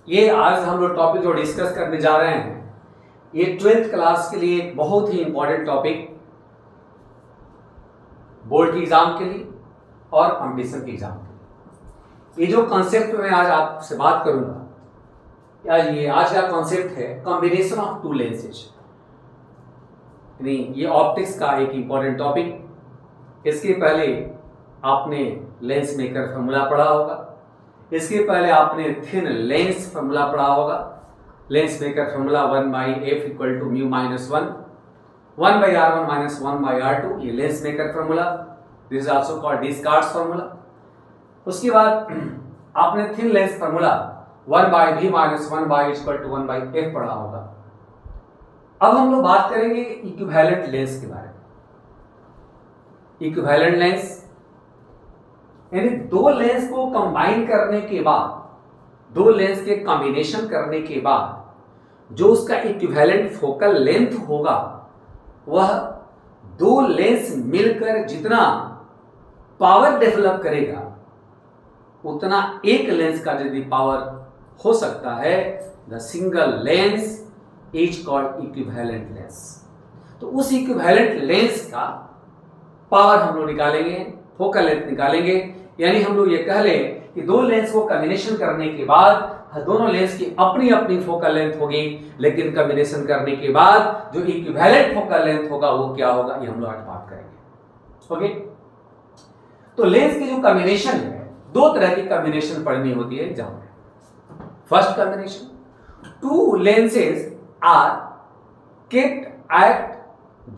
ये आज हम लोग टॉपिक जो डिस्कस करने जा रहे हैं ये 12th क्लास के लिए एक बहुत ही इंपॉर्टेंट टॉपिक, बोर्ड की एग्जाम के लिए और कंपटीशन के एग्जाम के लिए। ये जो कॉन्सेप्ट मैं आज आपसे बात करूंगा, आज का कॉन्सेप्ट है कॉम्बिनेशन ऑफ टू लेंसेज। यानी ये ऑप्टिक्स का एक इंपॉर्टेंट टॉपिक। इसके पहले आपने लेंस मेकर फॉर्मूला पढ़ा होगा, इसके पहले आपने थिन लेंस फॉर्मूला पढ़ा होगा। Lens maker formula 1/f equal to mu minus 1, 1/r1 minus 1/r2, ये lens maker formula. This is also called Descartes formula. उसके बाद आपने thin lens formula 1/v minus 1/h equal to 1/f पढ़ा होगा। अब हम लोग बात करेंगे इक्विवेलेंट लेंस के बारे में। इक्विवेलेंट लेंस यानी दो लेंस को कंबाइन करने के बाद, दो लेंस के कॉम्बिनेशन करने के बाद जो उसका इक्विवेलेंट फोकल लेंथ होगा वह दो लेंस मिलकर जितना पावर डेवलप करेगा उतना एक लेंस का यदि पावर हो सकता है, the single lens is called equivalent lens. तो उस इक्विवेलेंट लेंस का पावर हम लोग निकालेंगे, फोकल लेंथ निकालेंगे। यानी हम लोग ये कह लें कि दो लेंस को कॉम्बिनेशन करने के बाद दोनों लेंस की अपनी अपनी फोकल लेंथ होगी, लेकिन कॉम्बिनेशन करने के बाद जो इक्विवेलेंट फोकल लेंथ होगा वो क्या होगा, ये हम लोग आज बात करेंगे। ओके, तो लेंस की जो कॉम्बिनेशन है, दो तरह की कॉम्बिनेशन पढ़नी होती है एग्जाम में। First combination, two lenses are kept at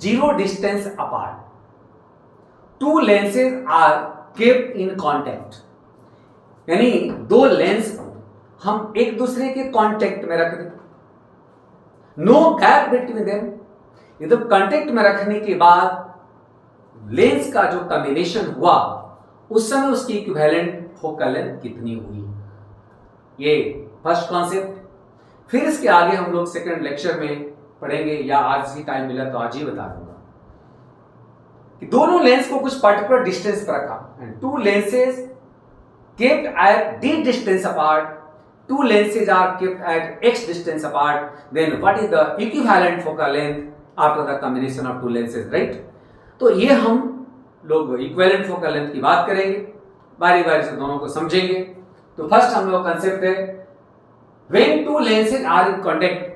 0 distance apart. Two lenses are kept in contact, यानी दो लेंस हम एक दूसरे के कांटेक्ट में रख दें, नो गैप बिटवीन देम। ये तो कांटेक्ट में रखने के बाद लेंस का जो कॉम्बिनेशन हुआ उस समय उसकी इक्विवेलेंट फोकल लेंथ कितनी हुई, ये फर्स्ट कॉन्सेप्ट। फिर इसके आगे हम लोग सेकंड लेक्चर में पढ़ेंगे, या आज ही टाइम मिला तो आज ही बता दूंगा कि दोनों लेंस को कुछ पर्टिकुलर डिस्टेंस पर रखा and to lenses kept at d distance apart, two lenses are kept at x distance apart, then what is the equivalent focal length after the combination of two lenses, right? तो ये हम लोग equivalent focal length की बात करेंगे, बारी बारी से दोनों को समझेंगे। तो फर्स्ट हम लोग कंसेप्ट है when two lenses are in contact,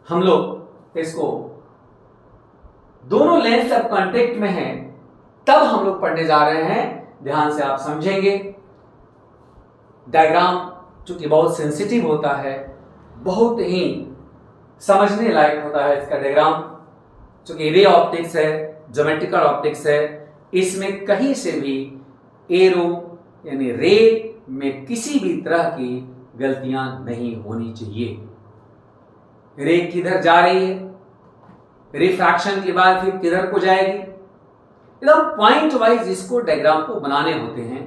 हम लोग इसको दोनों लेंस जब कांटेक्ट में हैं तब हम लोग पढ़ने जा रहे हैं, ध्यान से आप समझेंगे। डायग्राम चूंकि बहुत सेंसिटिव होता है, बहुत ही समझने लायक होता है इसका डायग्राम, चूंकि रे ऑप्टिक्स है, ज्योमेट्रिकल ऑप्टिक्स है, इसमें कहीं से भी एरो यानी रे में किसी भी तरह की गलतियां नहीं होनी चाहिए। रे किधर जा रही है, रिफ्रैक्शन के बाद फिर किधर को जाएगी, एकदम पॉइंट वाइज इसको डायग्राम को बनाने होते हैं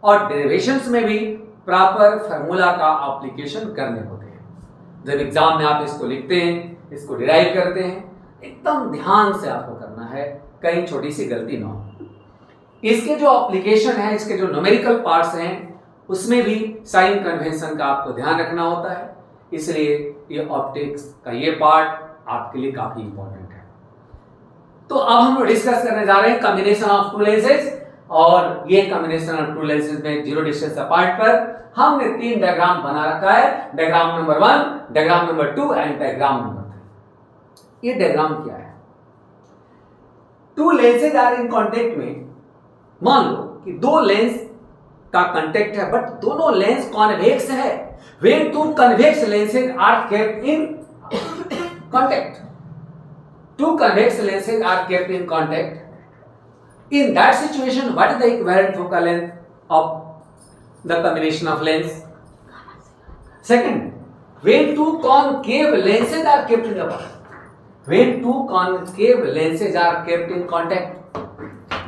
और डेरिवेशंस में भी प्रॉपर फार्मूला का एप्लीकेशन करने होते हैं। जब एग्जाम में आप इसको लिखते हैं, इसको डिराइव करते हैं, एकदम ध्यान से आपको करना है, कहीं छोटी सी गलती ना हो। इसके जो एप्लीकेशन है, इसके जो न्यूमेरिकल पार्ट्स हैं, उसमें भी साइन कन्वेंशन का आपको ध्यान रखना होता है, इसलिए ये ऑप्टिक्स का ये पार्ट आपके लिए काफी इंपॉर्टेंट है। तो अब हम लोग डिस्कस करने जा रहे हैं कॉम्बिनेशन ऑफ टू लेंसेज, और ये कॉम्बिनेशन ऑफ टू लेंसेज में 0 डिस्टेंस अपार्ट पर हमने 3 डायग्राम बना रखा है, diagram number 1, diagram number 2 and diagram number 3। ये डायग्राम क्या है, two lenses are in contact में, मान लो कि दो लेंस का कांटेक्ट है बट दोनों लेंस कॉन्वेक्स है। When two convex lenses are kept in contact, two convex lenses are kept in contact, in that situation what is the equivalent focal length of the combination of lens? Second, when two concave lenses are kept in apart, when two concave lenses are kept in contact,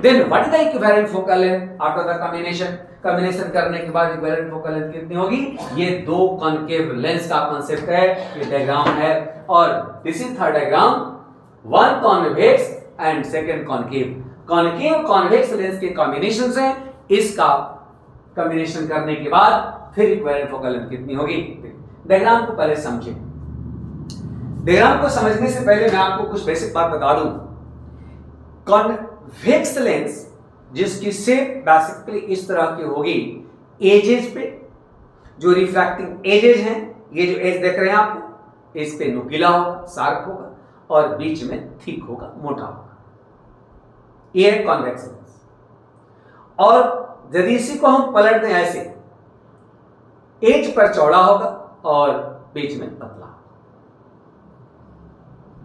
then what is the equivalent focal length after the combination? Combination करने के बाद equivalent focal length कितनी होगी, ये दो concave lens का concept है, ये डायग्राम है। और this is third diagram, one convex and second concave. Concave convex lens के कॉम्बिनेशन से इसका कॉम्बिनेशन करने के बाद फिर इक्विवेलेंट फोकल लेंथ कितनी होगी। डायग्राम को पहले समझें। डायग्राम को समझने से पहले मैं आपको कुछ बेसिक बात बता दूं। कॉन्वेक्स लेंस जिसकी शेप बेसिकली इस तरह की होगी, एजेस पे जो रिफ्रैक्टिंग एजेस हैं, ये जो एज देख रहे हैं आपको, इस पे नुकीला होगा, शार्प होगा, और बीच में थिक होगा, मोटा होगा। ये है कॉन्वेक्स लेंस। और यदि इसी को हम पलट दें ऐसे, एज पर चौड़ा होगा और बीच में पतला।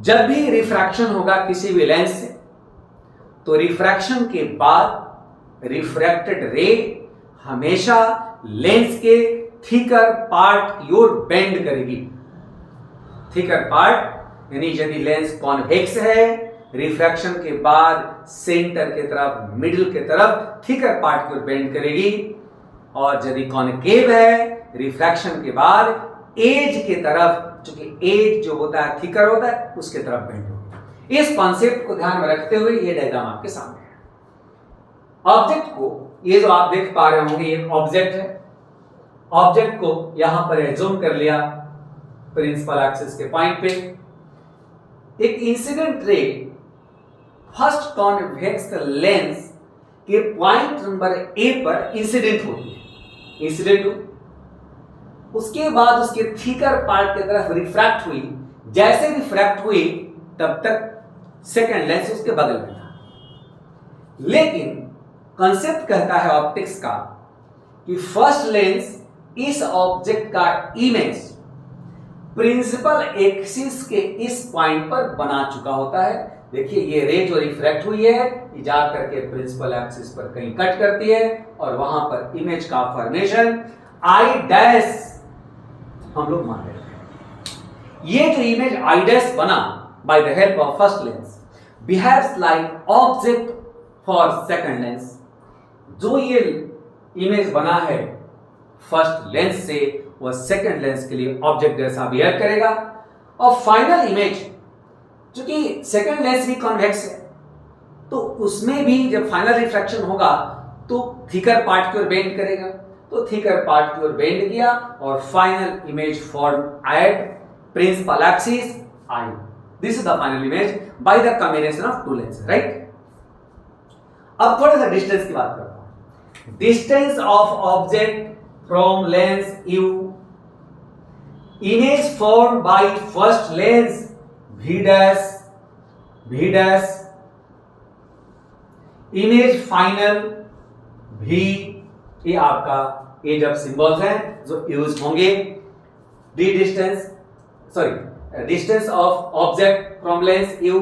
जब भी रिफ्रैक्शन होगा किसी भी लेंस से, तो रिफ्रैक्शन के बाद रिफ्रैक्टेड रे हमेशा लेंस के थिकर पार्ट की ओर बेंड करेगी। थिकर पार्ट यानी यदि लेंस कॉन्वेक्स है, रिफ्रैक्शन के बाद सेंटर के तरफ, मिडिल के तरफ थिकर पार्ट की ओर बेंड करेगी। और यदि कॉन्केव है, रिफ्रैक्शन के बाद एज के तरफ, चूंकि एज जो होता है थिकर होता है, उसके तरफ बेंड होगी। इस कॉन्सेप्ट को ध्यान में रखते हुए ये डायग्राम आपके सामने है। ऑब्जेक्ट को, ये जो आप देख पा रहे होंगे, ये ऑब्जेक्ट है। ऑब्जेक्ट को यहां पर एज्यूम कर लिया प्रिंसिपल एक्सिस के पॉइंट पे। एक incident ray first convex lens के पॉइंट नंबर ए पर इंसिडेंट होती है। इंसिडेंट हुई, उसके बाद उसके थिकर पार्ट की तरफ रिफ्रैक्ट हुई। जैसे रिफ्रैक्ट हुई तब तक सेकंड लेंस उसके बगल में था। लेकिन कंसेप्ट कहता है ऑप्टिक्स का कि फर्स्ट लेंस इस ऑब्जेक्ट का इमेज प्रिंसिपल एक्सिस के इस पॉइंट पर बना चुका होता है। देखिए ये रे जो रिफ्रैक्ट हुई है, ये जा करके प्रिंसिपल एक्सिस पर कहीं कट करती है और वहां पर इमेज का फॉर्मेशन आई डैश हम लोग मान लेते हैं। ये जो इमेज आई डैश बना by the help of first lens behaves like object for second lens. जो ये इमेज बना है फर्स्ट लेंस से, वह सेकंड लेंस के लिए ऑब्जेक्ट जैसा बिहेव करेगा। और फाइनल इमेज, क्योंकि सेकंड लेंस भी कॉन्वेक्स है, तो उसमें भी जब फाइनल रिफ्रैक्शन होगा तो थिकर पार्ट की ओर बेंड करेगा। तो थिकर पार्ट की ओर बेंड किया और final image form at principal axis आई। This is the final image by the combination of two lens, right. अब थोड़ा सा डिस्टेंस की बात करता हूं। Distance of object from lens U, image form by first lens V dash, image final V, ये आपका ये जब सिंबल्स हैं जो यूज होंगे। Distance of object from lens U,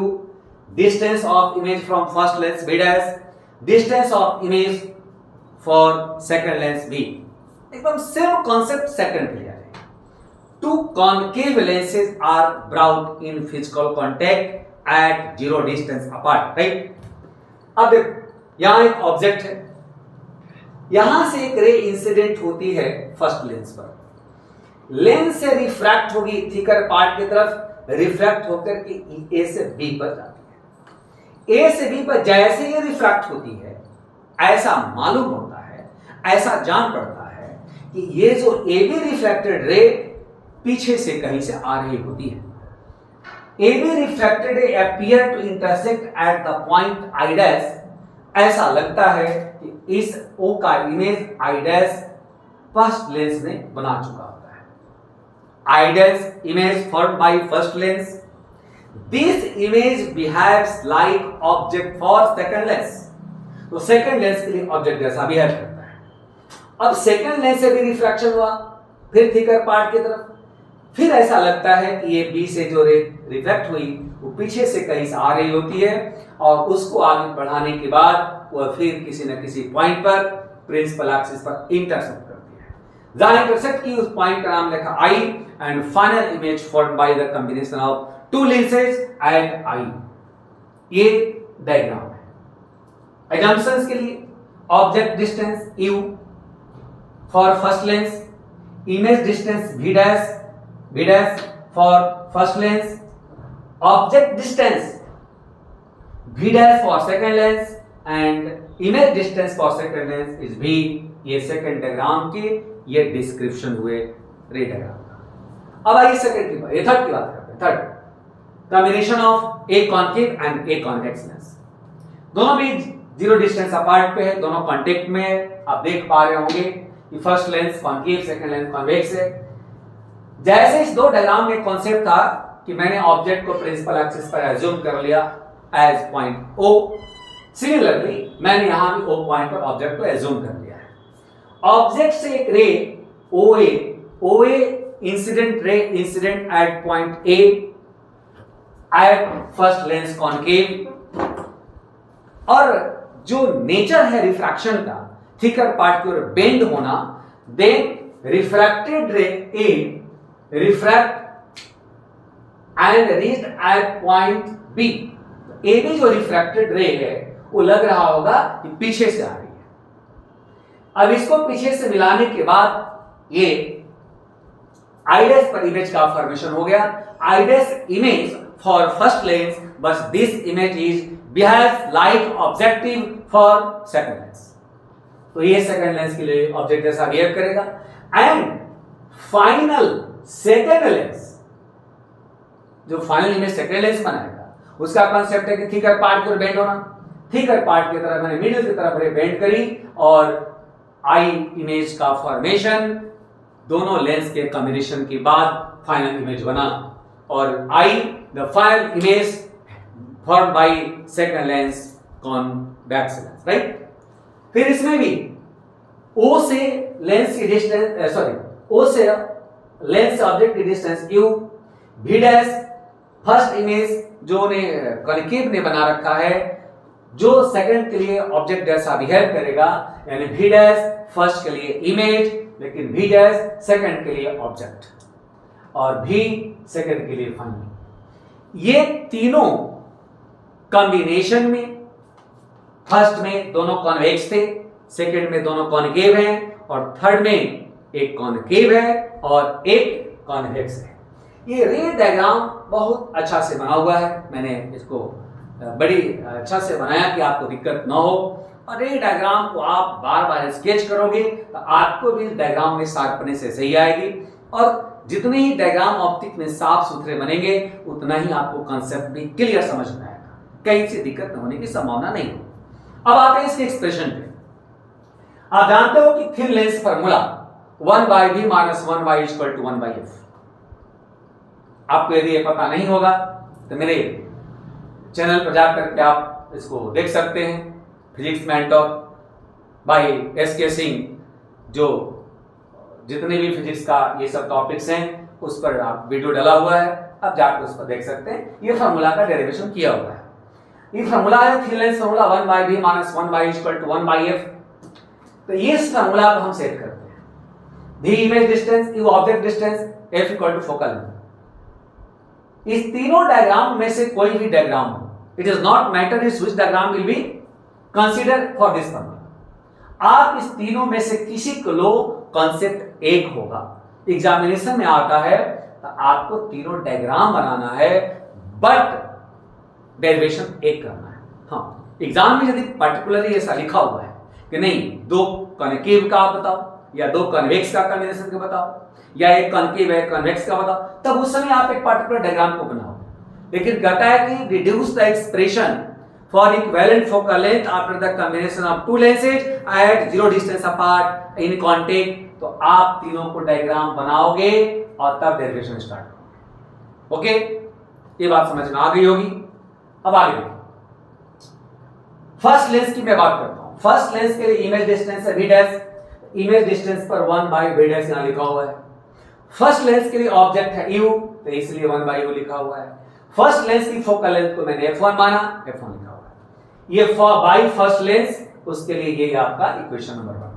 distance of image from first lens V dash, distance of image for second lens V। एकदम same concept second पे आ जाएगा। Two concave lenses are brought in physical contact at zero distance apart, right? अब देखो यहां एक object है, यहां से एक रे इंसिडेंट होती है फर्स्ट लेंस पर। लेंस से रिफ्रैक्ट होगी थिकर पार्ट की तरफ, रिफ्रैक्ट होकर के ए से बी पर जाती है। ए से बी पर जैसे ये रिफ्रैक्ट होती है, ऐसा मालूम होता है, ऐसा जान पड़ता है कि ये जो ए बी रिफ्रैक्टेड रे पीछे से कहीं से आ रही होती है। AB refracted ray appear to intersect at the point I dash। ऐसा लगता है कि इस O का image I dash first lens ने बना चुका होता है। I dash image formed by first lens, this image behaves like object for second lens। तो सेकंड लेंस के लिए ऑब्जेक्ट जैसा बिहेव करता है। अब सेकंड लेंस से भी रिफ्रैक्शन हुआ, फिर थिकर पार्ट की तरफ, फिर ऐसा लगता है कि ये बी से जो रिफ्लेक्ट हुई वो पीछे से कहीं से आ रही होती है और उसको आगे बढ़ाने के बाद वह फिर किसी न किसी पॉइंट पर प्रिंसिपल एक्सिस पर इंटरसेक्ट करती है। जहां इंटरसेक्ट की उस पॉइंट का नाम लिखा I and final image formed by the combination of two lenses at I. ये डायग्राम है। एजम्पशंस के लिए object distance U for first lens, image distance V dash for first lens, object distance V dash for second lens and image distance for second lens is V। ये second diagram के ये description हुए रे diagram का। अब आइए second की बात, थर्ड की बात करते हैं। Third, combination of a concave and a convex lens. दोनों भी जीरो डिस्टेंस अपार्ट पे है, दोनों कांटेक्ट में है। आप देख पा रहे होंगे कि first lens concave, second lens convex है। जैसे इस दो डायग्राम में कॉन्सेप्ट था कि मैंने ऑब्जेक्ट को प्रिंसिपल एक्सिस पर एज्यूम कर लिया एज पॉइंट O, सिमिलरली मैंने यहां भी O पॉइंट पर ऑब्जेक्ट को एज्यूम कर लिया है। ऑब्जेक्ट से एक ray OA incident ray incident at point A at first lens concave, और जो नेचर है रिफ्रैक्शन का, थिकर पार्ट की ओर बेंड होना, then refracted ray A refract and reached at point B। A भी जो रिफ्रैक्टेड रे है वो लग रहा होगा कि पीछे से आ रही है। अब इसको पीछे से मिलाने के बाद ये आइडेस पर इमेज का फॉर्मेशन हो गया। Address image for first lens, बस this image is behaves like objective for second lens. तो ये सेकंड लेंस के लिए ऑब्जेक्ट जैसा बिहेव करेगा। एंड फाइनल सेकंड लेंस, जो फाइनल इमेज सेकंड लेंस बनाएगा, उसका कांसेप्ट है कि थिकर पार्ट की ओर बेंड होना। थिकर पार्ट की तरफ मैंने मिडिल की तरफ बेंड करी और आई इमेज का फॉर्मेशन दोनों लेंस के कॉम्बिनेशन के बाद फाइनल इमेज बना, और I the final image form by second lens convex lens, right. फिर इसमें भी O से लेंस की डिस्टेंस, O से लेंस से ऑब्जेक्ट की distance U, V dash first image जो ने कॉन्केव ने बना रखा है, जो सेकंड के लिए ऑब्जेक्ट जैसा बिहेव करेगा, यानी V डैश फर्स्ट के लिए इमेज, लेकिन V डैश सेकंड के लिए ऑब्जेक्ट, और V सेकंड के लिए फाइनल। ये तीनों कॉम्बिनेशन में, फर्स्ट में दोनों कॉन्वेक्स थे, सेकंड में दोनों कॉन्केव हैं, और थर्ड में एक कॉन्केव है और एक कॉन्वेक्स है। ये रे डायग्राम बहुत अच्छा से बना हुआ है, मैंने इसको बड़ी अच्छा से बनाया कि आपको दिक्कत ना हो। और रे डायग्राम को आप बार बार स्केच करोगे तो आपको भी डायग्राम में शार्पनेस से सही आएगी, और जितने ही डायग्राम ऑप्टिक में साफ सुथरे बनेंगे उतना ही आपको कॉन्सेप्ट भी क्लियर समझ में आएगा, कहीं से दिक्कत न होने की संभावना नहीं है। अब आते हैं इसके एक्सप्रेशन पे। आप जानते हो कि thin lens formula 1/v - 1y = 1/f। आपको यदि ये पता नहीं होगा तो मेरे चैनल पर जाकर के आप इसको देख सकते हैं, फिजिक्स में टॉप बाय SK सिंह, जो जितने भी फिजिक्स का ये सब टॉपिक्स हैं उस पर आप वीडियो डाला हुआ है, आप जाकर उस पर देख सकते हैं। ये फार्मूला का डेरिवेशन किया हुआ है। ये फार्मूला है thin lens formula 1/v - 1y = 1/f। तो ये इस फार्मूला को हम सेट करते हैं। v image distance, u object distance, f = focal length. इस तीनों डायग्राम में से कोई भी डायग्राम हो, it is not matter is which diagram will be consider for this formula. आप इस तीनों में से किसी को लो, कॉन्सेप्ट एक होगा। एग्जामिनेशन में आता है तो आपको तीनों डायग्राम बनाना है, बट डेरिवेशन एक करना है। हाँ, एग्जाम में यदि पर्टिकुलरली ऐसा लिखा हुआ है कि नहीं, दो कॉन्केव का आप बताओ या दो कन्वेक्स का कॉम्बिनेशन का बताओ, या एक कॉन्केव है कन्वेक्स का बताओ, तब उस समय आप एक पर्टिकुलर डायग्राम को बनाओ। लेकिन कहता है कि reduce the expression for equivalent focal length after the combination of two lenses at zero distance apart in contact. तो आप तीनों को डायग्राम बनाओगे और तब डेरिवेशन स्टार्ट करोगे। ओके, ये बात समझ में आ गई होगी। अब आगे फर्स्ट लेंस की मैं बात करता हूं। फर्स्ट लेंस के लिए इमेज डिस्टेंस है v डैश, इमेज डिस्टेंस पर 1/v डैश यहां लिखा हुआ है। फर्स्ट लेंस के लिए ऑब्जेक्ट है u, तो इसलिए 1/u लिखा हुआ है। फर्स्ट लेंस की फोकल लेंथ को मैंने f1 माना, f1 लिखा हुआ है। ये बाई फर्स्ट लेंस, उसके लिए ये आपका इक्वेशन नंबर 1।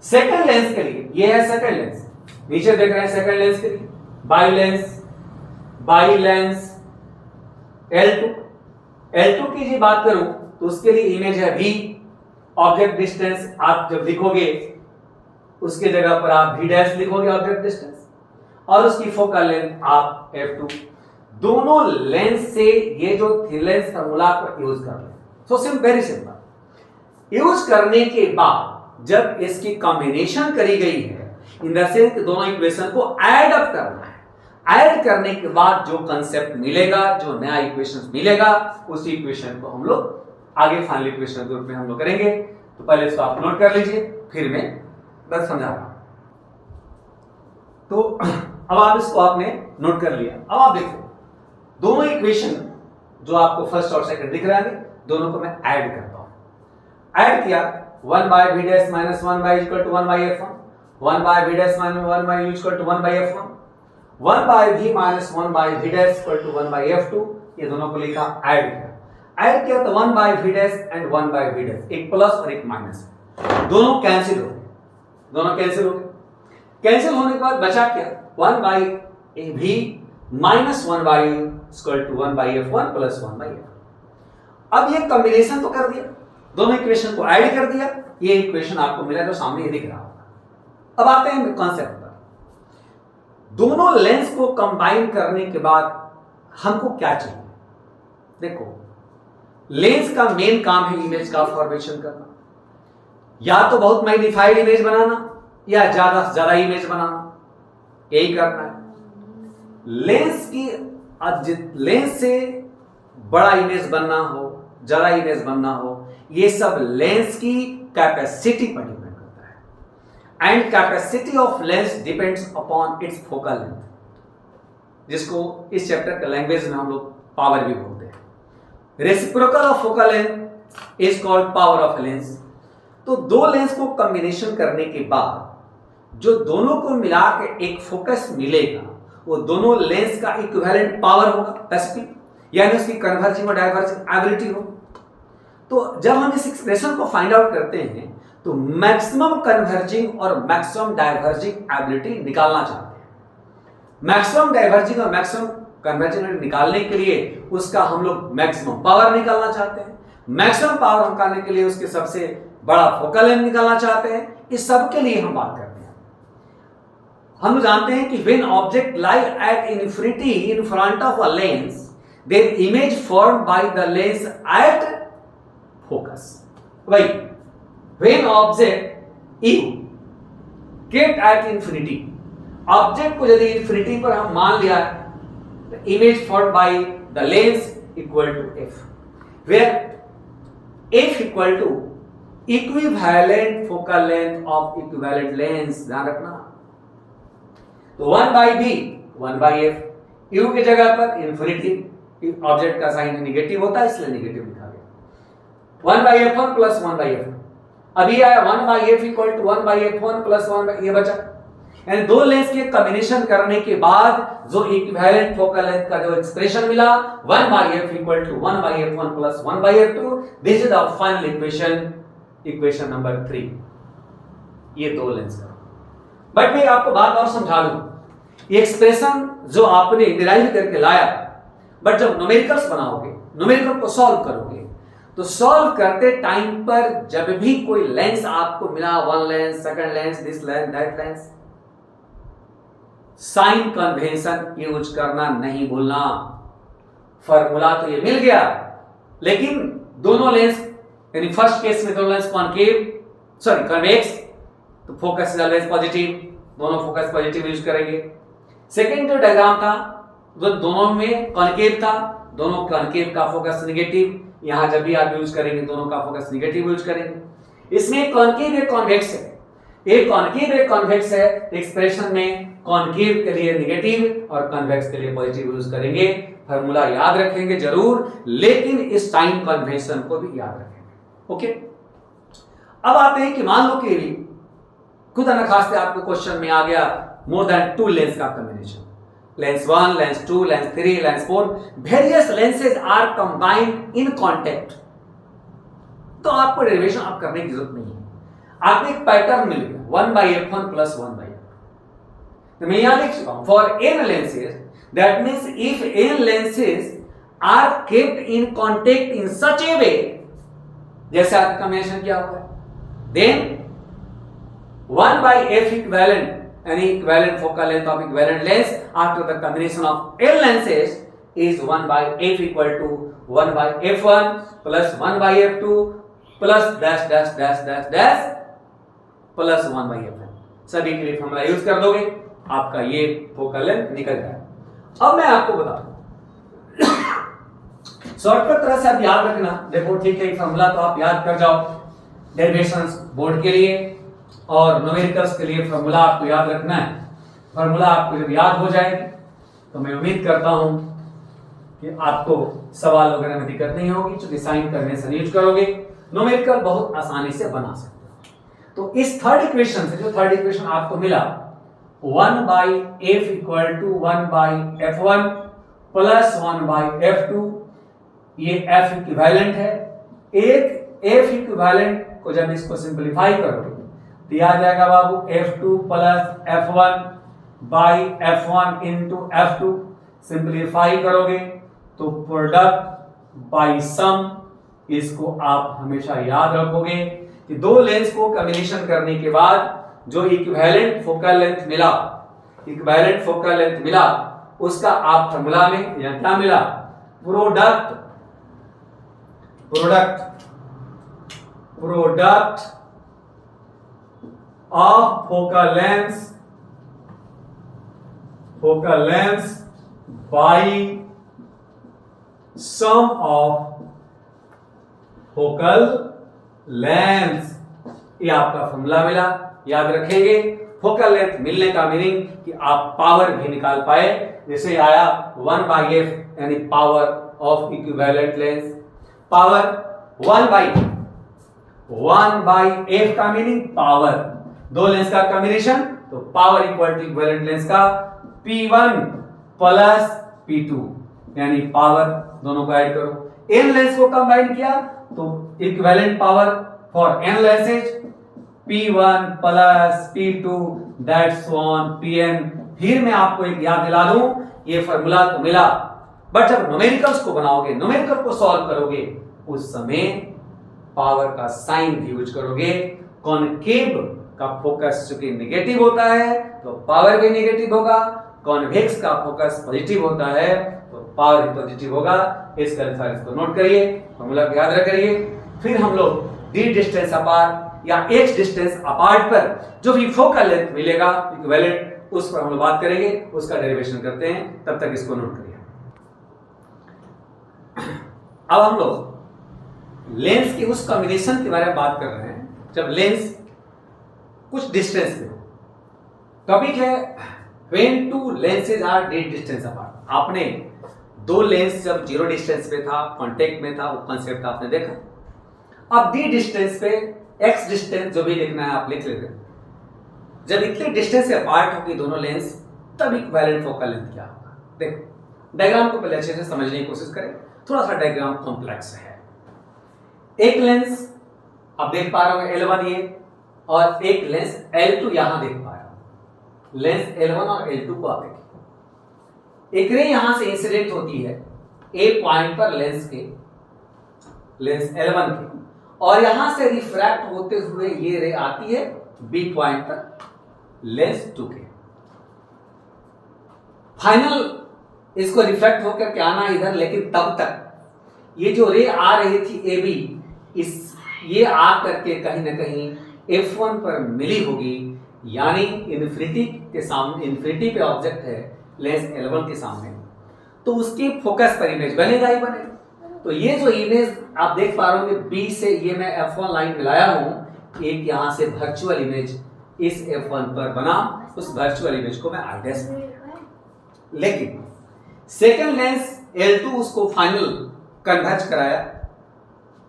सेकंड लेंस के लिए ये है सेकंड लेंस, नीचे देख रहे हैं सेकंड लेंस के लिए बाई लेंस L2 की जी बात करूं तो उसके लिए इमेज है v, ऑब्जेक्ट डिस्टेंस आप जब लिखोगे उसके जगह पर आप v डैश लिखोगे ऑब्जेक्ट डिस्टेंस, और उसकी फोकल लेंथ आप f2। दोनों लेंस से ये जो थिन लेंस फार्मूला को यूज कर लें। So very simple. यूज करने के बाद जब इसकी कॉम्बिनेशन करी गई है, इन द सेंस कि दोनों इक्वेशन को ऐड अप करना है। ऐड करने के बाद जो कंसेप्ट मिलेगा, जो नया इक्वेशन मिलेगा, उस इक्वेशन को हम लोग आगे फाइनल इक्वेशन के रूप में हम लोग करेंगे। तो पहले इसको आप नोट कर लीजिए, फिर मैं बस समझा रहा हूं। तो अब आप इसको आपने नोट कर लिया। अब आप देखो दोनों इक्वेशन जो आपको फर्स्ट और सेकंड दिख रहा है, दोनों को मैं ऐड करता हूं। ऐड किया 1 by v dash minus 1 by equal to 1 by f1, 1 by v dash minus 1 by u equal to 1 by f1, 1 by v minus 1 by v dash equal to 1 by f2, ये दोनों को लिखा add किया। Add किया तो 1 by v dash and 1 by v dash, एक plus और एक माइनस, दोनों कैंसिल हो गए, दोनों कैंसिल हो गए। कैंसिल होने के बाद बचा क्या 1 by v minus 1 by u equal to 1 by f1 plus 1 by f। अब ये कॉम्बिनेशन तो कर दिया, दोनों इक्वेशन को ऐड कर दिया, ये इक्वेशन आपको मिला जो सामने ये दिख रहा होगा। अब आते हैं कॉन्सेप्ट पर। दोनों लेंस को कंबाइन करने के बाद हमको क्या चाहिए? देखो लेंस का मेन काम है इमेज का फॉर्मेशन करना, या तो बहुत मैग्नीफाइड इमेज बनाना या ज्यादा से ज्यादा इमेज बनाना, यही करना है। लेंस से बड़ा इमेज बनना हो, ज्यादा इमेज बनना हो, ये सब लेंस की कैपेसिटी पर डिपेंड करता है। And capacity of lens depends upon its focal length, जिसको इस चैप्टर के लैंग्वेज में हम लोग पावर भी बोलते हैं। Reciprocal of focal length is called power of lens. तो दो लेंस को कॉम्बिनेशन करने के बाद जो दोनों को मिला के एक फोकस मिलेगा, वो दोनों लेंस का इक्विवेलेंट पावर होगा, कैपेसिटी, यानी उसकी कन्वर्जिंग और डाइवर्जिंग एबिलिटी हो। तो जब हम इस एक्सप्रेशन को फाइंड आउट करते हैं तो मैक्सिमम कन्वर्जिंग और मैक्सिमम डाइवर्जिंग एबिलिटी निकालना चाहते हैं। मैक्सिमम डाइवर्जिंग और मैक्सिमम कन्वर्जिंग निकालने के लिए उसका हम लोग मैक्सिमम पावर निकालना चाहते हैं। मैक्सिमम पावर निकालने के लिए उसके सबसे बड़ा फोकल लेंथ निकालना चाहते हैं। इस सब के लिए हम बात करते हैं। हम जानते हैं कि when object lie at infinity in front of a lens, then image formed by the lens at focus. Why? When object U kept at infinity, object को यदि infinity पर हम मान लिया, the image formed by the lens equal to f, where f equal to equivalent focal length of equivalent lens। ध्यान रखना। तो 1 by v 1 by f, u की जगह पर इन्फिनिटी, ऑब्जेक्ट का साइन नेगेटिव होता है इसलिए नेगेटिव लिखा गया। 1 by f1 plus 1 by f। अभी आया 1 by f equal to 1 by f1 plus 1 by, ये बचा। यानी दो लेंस के कॉम्बिनेशन करने के बाद जो इक्विवेलेंट फोकल लेंथ का जो एक्सप्रेशन मिला 1 by f equal to 1 by f1 plus 1 by f2, this is the final equation, equation number 3। ये दो लेंस का। बट मैं आपको बात और समझा दूं, ये एक्सप्रेशन जो आपने डिराइव करके लाया, बट जब न्यूमेरिकल्स बनाओगे, न्यूमेरिकल को सॉल्व करोगे, तो सॉल्व करते टाइम पर जब भी कोई लेंस आपको मिला, one lens, second lens, this lens, that lens, sign convention use करना नहीं भूलना। फॉर्मूला तो ये मिल गया, लेकिन दोनों लेंस, यानी फर्स्ट केस में दोनों लेंस कॉनकेव, सॉरी कन्वेक्स, तो फोकस इज ऑलवेज पॉजिटिव, दोनों फोकस पॉजिटिव यूज करेंगे। सेकेंड जो डायग्राम था वो दोनों में कॉनकेव था, दोनों कॉनकेव का फोकस नेगेटिव, यहां जब भी आप यूज करेंगे दोनों का फोकस नेगेटिव यूज करेंगे। इसमें कॉनकेव एक कॉन्वेक्स है, एक कॉनकेव एक कॉन्वेक्स है। एक्सप्रेशन में कॉनकेव के लिए नेगेटिव और कॉन्वेक्स के लिए पॉजिटिव यूज करेंगे। फार्मूला याद रखेंगे जरूर, लेकिन इस टाइम कन्वेंशन को भी याद रखेंगे। ओके, अब आते हैं कि मान लो कि खुदा न खास्ते आपको क्वेश्चन में आ गया मोर देन 2 लेंस का combination, lens 1, lens 2, lens 3, lens 4, various lenses are combined in contact. तो आपको डेरिवेशन आप करने की जरूरत नहीं है, आपको एक पैटर्न मिल गया 1 by f1 plus 1 by f। तो मैं यहां लिख चुका हूं for n lenses, that means if n lenses are kept in contact in such a way, जैसे आपका कॉम्बिनेशन किया हुआ है, then 1 by f equivalent, any equivalent focal length of equivalent lens after the combination of n lenses is 1 by f equal to 1 by f1 plus 1 by f2 plus dash dash dash dash dash plus 1 by f1। सभी के लिए formula use कर दोगे, आपका ये focal length निकल जाएगा। अब मैं आपको बता दूं शॉर्टकट तरह से आप याद रखना, देखो ठीक है फॉर्मूला तो आप याद कर जाओ, डेरिवेशंस बोर्ड के लिए और न्यूमेरिकल्स के लिए फॉर्मूला आपको याद रखना है। फॉर्मूला आपको जब याद हो जाएगी तो मैं उम्मीद करता हूं कि आपको सवाल वगैरह में दिक्कत नहीं होगी, क्योंकि साइन करने से यूज करोगे, न्यूमेरिकल बहुत आसानी से बना सकते हो। तो इस थर्ड इक्वेशन से जो थर्ड इक्वेशन आपको मिला 1/f = 1/f1 प्लस 1/f2, ये f इक्विवेलेंट है। एक f इक्विवेलेंट को जब इसको सिंपलीफाई करोगे तो यह आ जाएगा बाबू f2 plus f1/f1 into f2। Simplify करोगे तो प्रोडक्ट बाय सम, इसको आप हमेशा याद रखोगे कि दो लेंस को कॉम्बिनेशन करने के बाद जो इक्विवेलेंट फोकल लेंथ मिला उसका आप फॉर्मूला में या क्या मिला, product of focal lens by sum of focal length, ये आपका फॉर्मूला मिला। याद रखेंगे फोकल लेंथ मिलने का मीनिंग कि आप पावर भी निकाल पाए, जैसे आया 1/f यानी power of equivalent lens, power 1/f का मीनिंग पावर, दो लेंस का कॉम्बिनेशन तो power equal to equivalent lens का P1 प्लस P2 यानी पावर, दोनों को ऐड करो। n लेंस को कंबाइन किया तो equivalent power for n lenses P1 plus P2 that's on Pn। फिर मैं आपको एक याद दिला दूं, ये फॉर्मूला तो मिला, बट जब न्यूमेरिकल्स को बनाओगे, न्यूमेरिकल को सॉल्व करोगे, उस समय पावर का साइन भी यूज करोगे। कॉनकेव का फोकस चूंकि नेगेटिव होता है तो पावर भी नेगेटिव होगा, कॉन्वेक्स का फोकस पॉजिटिव होता है तो पावर भी पॉजिटिव होगा। इसका आंसर इसको नोट करिए, फॉर्मूला को याद रखिए। फिर हम लोग d डिस्टेंस अपार्ट या x डिस्टेंस अपार्ट पर जो भी फोकल लेंथ मिलेगा इक्विवेलेंट, उस पर हम लोग बात करेंगे, उसका डेरिवेशन करते हैं, तब तक इसको नोट करिए। अब हम लोग लेंस के उस कॉम्बिनेशन के बारे में बात कर रहे हैं जब लेंस कुछ डिस्टेंस पे हो। टॉपिक है when two lenses are d distance apart. आपने दो लेंस जब जीरो डिस्टेंस पे था, कांटेक्ट में था, वो कांसेप्ट आपने देखा। अब d डिस्टेंस पे x डिस्टेंस जो भी लिखना है आप लिख लेते। जब इतने डिस्टेंस से अपार्ट होगी दोनों लेंस, तब इक्विवेलेंट फोकल लेंथ क्या होगा। देखो डायग्राम को पहले अच्छे से समझने की कोशिश करें, थोड़ा सा डायग्राम कॉम्प्लेक्स है। एक लेंस आप देख पा रहे हो L1 ये, और एक लेंस L2 यहां देख पा रहे हो। लेंस L1 और L2 को आप देखिए, एक रे यहां से इंसिडेंट होती है A पॉइंट पर लेंस L1 के, और यहां से रिफ्रैक्ट होते हुए ये रे आती है B पॉइंट पर लेंस 2 के। फाइनल इसको रिफ्रैक्ट होकर के आना इधर, लेकिन तब तक ये जो रे आ रही थी AB, ये आ करके कहीं ना कहीं F1 पर मिली होगी, यानी इन्फिनिटी के सामने, इन्फिनिटी पे ऑब्जेक्ट है लेंस L1 के सामने, तो उसके फोकस पर इमेज बनेगा ही बनेगा। तो ये जो इमेज आप देख पा रहे हो B से ये मैं F1 लाइन मिलाया हूं, एक यहां से वर्चुअल इमेज इस F1 पर बना, उस वर्चुअल इमेज को मैं I', लेकिन सेकेंड लेंस L2 उसको फाइनल कन्वर्ज कराया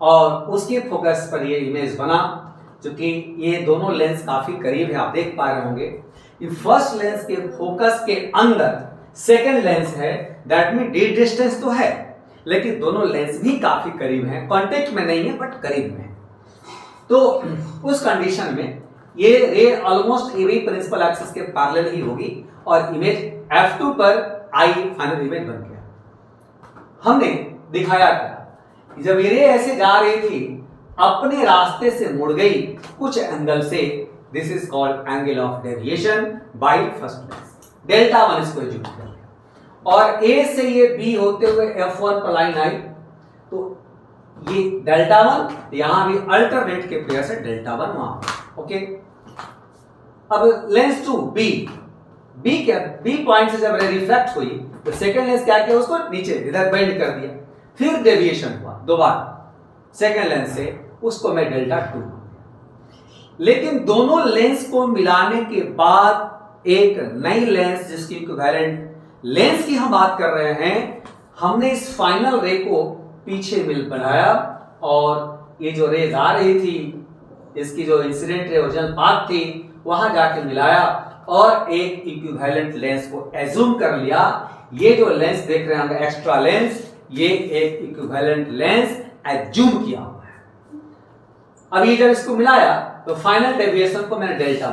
और उसके फोकस पर ये इमेज बना। क्योंकि ये दोनों लेंस काफी करीब है, आप देख पा रहे होंगे। फर्स्ट लेंस के फोकस के अंदर सेकेंड लेंस है, दैट मीन d डिस्टेंस तो है, लेकिन दोनों लेंस भी काफी करीब हैं, कांटेक्ट में नहीं है बट करीब में। तो उस कंडीशन में ये रे ऑलमोस्ट AB प्रिंसिपल एक्सिस के पैरेलल ही होगी और इमेज F2 पर आई फाइनल इमेज बन गया। हमने दिखाया था जब ये रे ऐसे जा रही थी, अपने रास्ते से मुड़ गई कुछ एंगल से, this is called angle of deviation by first lens, Δ1 इसको यूज कर लिया। और A से ये B होते हुए F1 पर लाइन आई, तो ये Δ1 यहां भी अल्टरनेट के पेयर से Δ1 वहां, ओके। अब लेंस टू बी, बी क्या, बी पॉइंट से जब रे रिफ्रैक्ट हुई तो सेकंड लेंस क्या किया, उसको नीचे इधर बेंड कर दिया, फिर डेविएशन हुआ दोबारा सेकंड लेंस से, उसको मैं डेल्टा 2। लेकिन दोनों लेंस को मिलाने के बाद एक नई लेंस जिसकी इक्विवेलेंट लेंस की हम बात कर रहे हैं, हमने इस फाइनल रे को पीछे मिल बनाया और ये जो रेज आ रही थी, इसकी जो इंसिडेंट रे ओरिजिनल पाथ थी, वहां जाके मिलाया और एक इक्विवेलेंट लेंस को एज्यूम कर लिया। ये जो लेंस देख रहे हैं एक्स्ट्रा लेंस, ये एक इक्विवेलेंट लेंस एज्यूम किया हुआ है। अब ये जब इसको मिलाया तो फाइनल डेविएशन को मैंने डेल्टा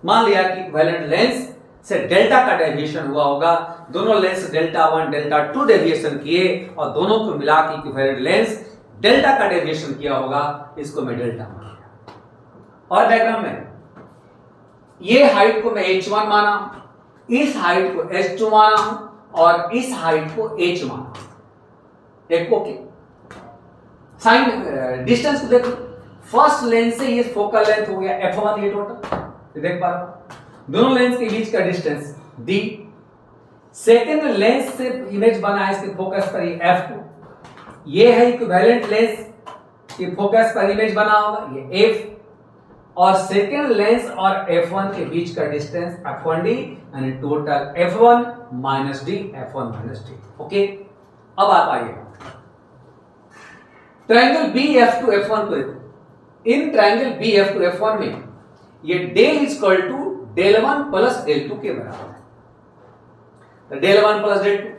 मान लिया कि इक्विवेलेंट लेंस से डेल्टा का डेविएशन हुआ होगा। दोनों लेंस डेल्टा 1 डेल्टा 2 डेविएशन किए और दोनों को मिला के इक्विवेलेंट लेंस डेल्टा का डेविएशन किया होगा, इसको मैं डेल्टा मान लिया। और डायग्राम में ये हाइट को मैं h1 माना, इस हाइट को h2 माना और इस हाइट को h माना। एक ओके, साइन डिस्टेंस को देखो, फर्स्ट लेंस से ये फोकल लेंथ हो गया f1, ये टोटल देख पा रहा हूं, दोनों लेंस के बीच का डिस्टेंस d। सेकेंड लेंस से इमेज बना है इसके फोकस पर ये f2, ये है इक्विवेलेंट लेंस के फोकस पर इमेज बना होगा ये f, और सेकेंड लेंस और f1 के बीच का डिस्टेंस f1d, यानी total f1 minus d, f1 minus d। Okay, अब आप आइए ट्रायंगल BF2 F1 को देखो। इन ट्रायंगल BF2 F1 में ये del is equal to del 1 plus del 2 के बराबर है। डेल 1 प्लस डेल 2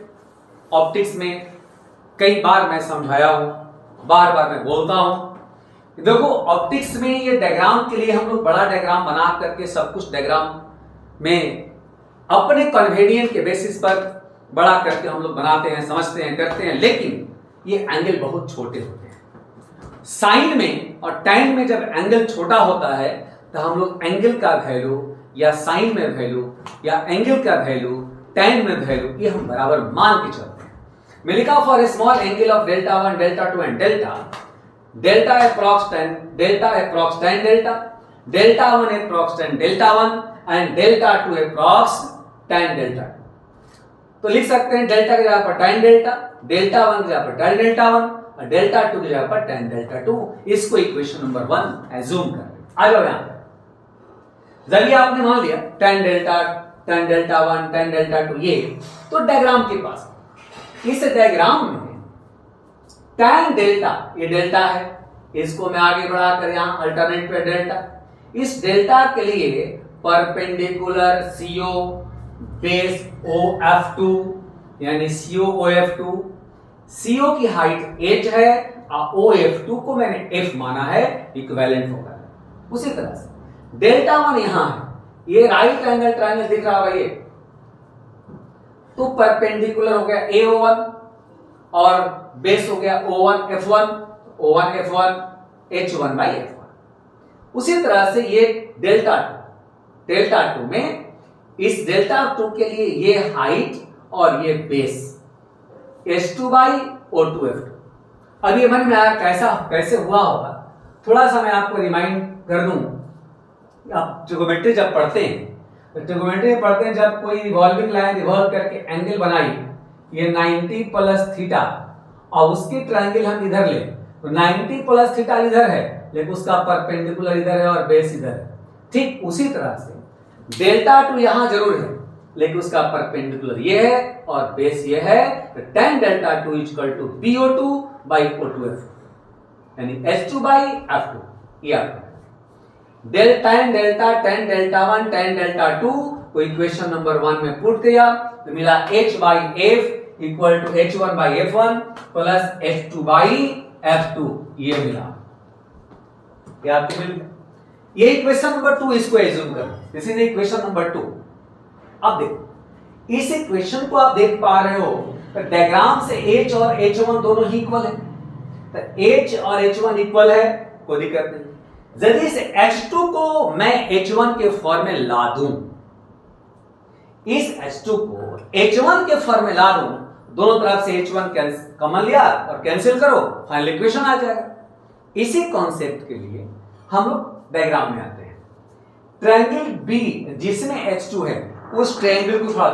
ऑप्टिक्स में कई बार मैं समझाया हूं, बार बार मैं बोलता हूं। देखो ऑप्टिक्स में ये डायग्राम के लिए हम लोग बड़ा डायग्राम बना करके सब कुछ डायग्राम में अपने कन्वीनियंट के बेसिस पर बड़ा करके हम लोग बनाते हैं, समझते हैं, करते हैं, लेकिन ये एंगल बहुत छोटे होते हैं। साइन में और टैन में जब एंगल छोटा होता है तो हम लोग एंगल का वैल्यू या साइन में वैल्यू या एंगल का वैल्यू टैन में वैल्यू ये हम बराबर मान के चलते हैं। मैं लिखा for a small angle of delta 1 delta 2 and delta approx tan delta approx tan delta, delta 1 approx tan delta 1 and delta 2 approx tan delta 2। तो लिख सकते हैं डेल्टा की जगह पर tan डेल्टा, डेल्टा 1 की जगह पर tan डेल्टा 1 और डेल्टा 2 की जगह पर tan डेल्टा 2। इसको इक्वेशन नंबर 1 एज्यूम कर लें। आ जाओ यहां पे, जब ये आपने मान लिया tan डेल्टा 1 tan डेल्टा 2 ये, तो डायग्राम के पास, इस डायग्राम में tan डेल्टा, ये डेल्टा है, इसको मैं आगे बढ़ाकर यहां अल्टरनेट पे डेल्टा, इस डेल्टा के लिए परपेंडिकुलर CO बेस OF2 यानी COOF2, CO की हाइट h है और OF2 को मैंने f माना है, इक्विवेलेंट होगा। उसी तरह से डेल्टा 1 यहां है, ये राइट एंगल ट्रायंगल दिख रहा होगा ये, तो परपेंडिकुलर हो गया AO1 और बेस हो गया O1 F1, O1 F1 H1 by F1। उसी तरह से ये डेल्टा 2 में इस डेल्टा 2 के लिए ये हाइट और ये base H2 by O2 F2। अब ये मन में आया कैसे हुआ होगा, थोड़ा सा मैं आपको रिमाइंड कर दूं। आप ट्रिगोमेट्री जब पढ़ते हैं तो ट्रिगोमेट्री में पढ़ते हैं जब कोई रिवॉल्विंग लाइन रिवॉल्व करके एंगल बनाई, ये 90 प्लस थीटा और उसकी ट्रायंगल हम इधर ले तो 90 प्लस थीटा इधर है लेकिन उसका परपेंडिकुलर इधर है और बेस इधर है। ठीक उसी तरह से डेल्टा 2 यहां जरूर है लेकिन उसका परपेंडिकुलर ये है और बेस ये है, तो tan delta 2 equal to BO2 by O2 F यानी H2 by F2। ये आपका tan डेल्टा 1 tan डेल्टा 2 को इक्वेशन नंबर 1 में पुट किया तो मिला H by F equal to H1 by F1 plus H2 by F2, ये मिला, ये आपको मिल गया। ये इक्वेशन नंबर 2, इसको एज्यूम करो, दिस इज इक्वेशन नंबर 2। अब देखो इस इक्वेशन को आप देख पा रहे हो तो डायग्राम से H और H1 दोनों ही इक्वल है, तो H और H1 इक्वल है, कोई दिक्कत नहीं। यदि इस H2 को मैं H1 के फॉर्म में ला दूं, इस H2 को H1 के फॉर्म में ला दूं, दोनों तरफ से H1 कॉमन लिया और कैंसिल करो, फाइनल इक्वेशन आ जाएगा। इसी कॉन्सेप्ट के लिए हम लोग डायग्राम में आते हैं। ट्रायंगल बी जिसमें H2 है उस ट्रायंगल को उठा